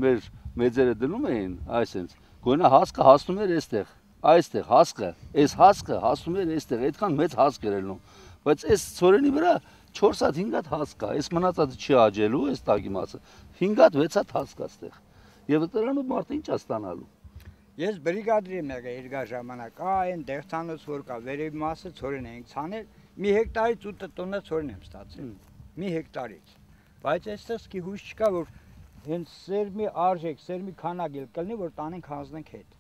մեր մեծերը դնում էին, այսպես, գոնե հասկը հասնում էր այստեղ, այստեղ հասկը, այս հասկը հասնում էր այստեղ, այդքան մեծ հասկ էր ելնում, բայց այս ծորենի վրա 4 հատ 5 հատ հասկ կա, այս մնացածը չի աճելու, այս տակի մասը, 5 հատ 6 հատ հասկ կա այստեղ, եւ դրանով մարդը ինչ է ստանալու։ Ես բրիգադիր եմ եղել երկար ժամանակ, այն դեղցանոց որ կա, վերևի մասը ծորեն ենք ցանել, մի հեկտարից 8 տոննա ծորեն եմ ստացել, մի հեկտարից, բայց այստեղ սկի հույս չկա, որ հենց սերմի արժեք, սերմի քանակ էլ կլինի, որ տանենք հանձնենք հետ։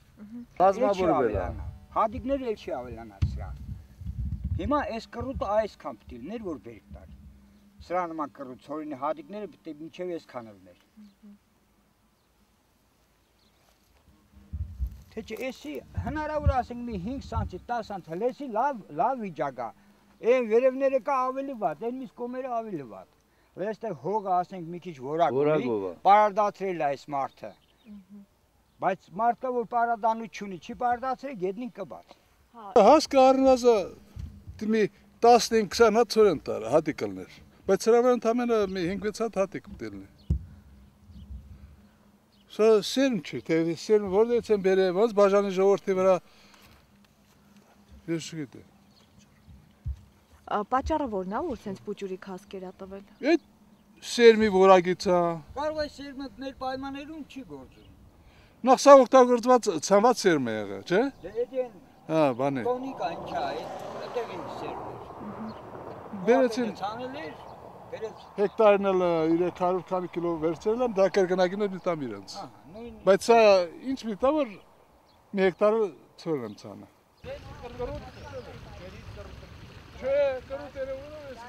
Կազմավորվել է։ Հատիկները էլ չի ավելանա սրան։ Հիմա այս կռուտը այսքան պիտի լիներ, որ բերք տար։ Սրա նման կռուտ ծորենի հատիկները պիտի մինչև այսքան լիներ։ Թե չէ, էսի հնարավոր ասենք մի 5 սանտի, 10 սանտի, լեսի լավ վիճակ է։ Այն վերևները կա ավելի վատ, այն միս կողմերը ավելի վատ։ Այստեղ հողը ասենք մի քիչ որակ ունի, պարարդացրել է այս մարդը։ Բայց մարդը որ պարարդանություն չունի, չի պարարդացրել, գետնին կբաց։ Հասկը առնազը մի 15-20 հատ ծորեն տար, հատիկ կլներ։ Բայց սրա վրա ընդամենը մի 5-6 հատ հատիկ պիտի լինի։ Սա սերմ չի, թե սերմ որտեղից են բերել, ոնց բաժանի ժողովրդի վրա ես չգիտեմ։ Պատճառը որն է, որ սենց փուճուրիկ հասկեր ա տվել։ Այդ սերմի որակից է։ Կարող է սերմը մեր պայմաններում չի գործում։ Նախ սա օգտագործված ցանված սերմ է եղել, չէ՞։ Դե էդեն Հա, բան է։ տոնիկա ինչա, այդտեղ ինչ սերմ էր։ Բերեցին ցանել էր, բերեց։ հեկտարն էլ 300 քանի կիլո վերցրել եմ, դա կրկնակին էլ տամ իրենց։ Նույն Բայց սա ինչ մի տա որ մի հեկտարը ծորեն եմ ցանը։ Չէ, կրուտերը